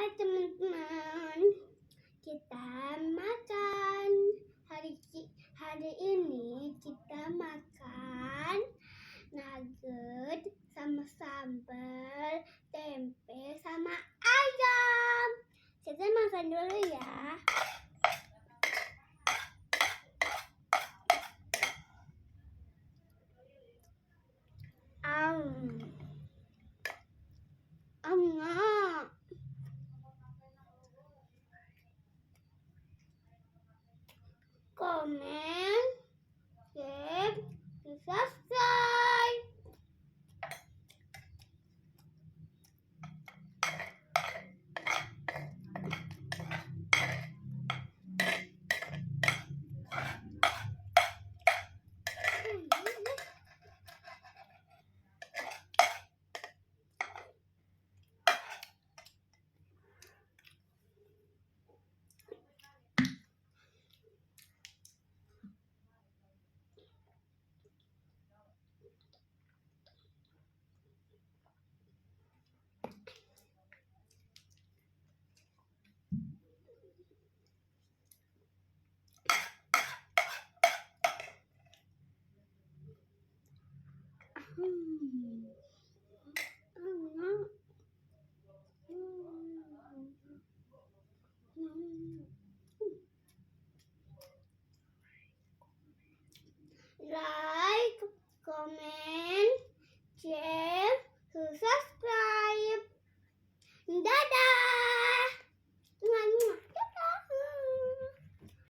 Hai teman-teman, kita makan. Hari ini kita makan nugget sama sambal, tempe sama ayam. Kita makan dulu ya. Komen, share, subscribe.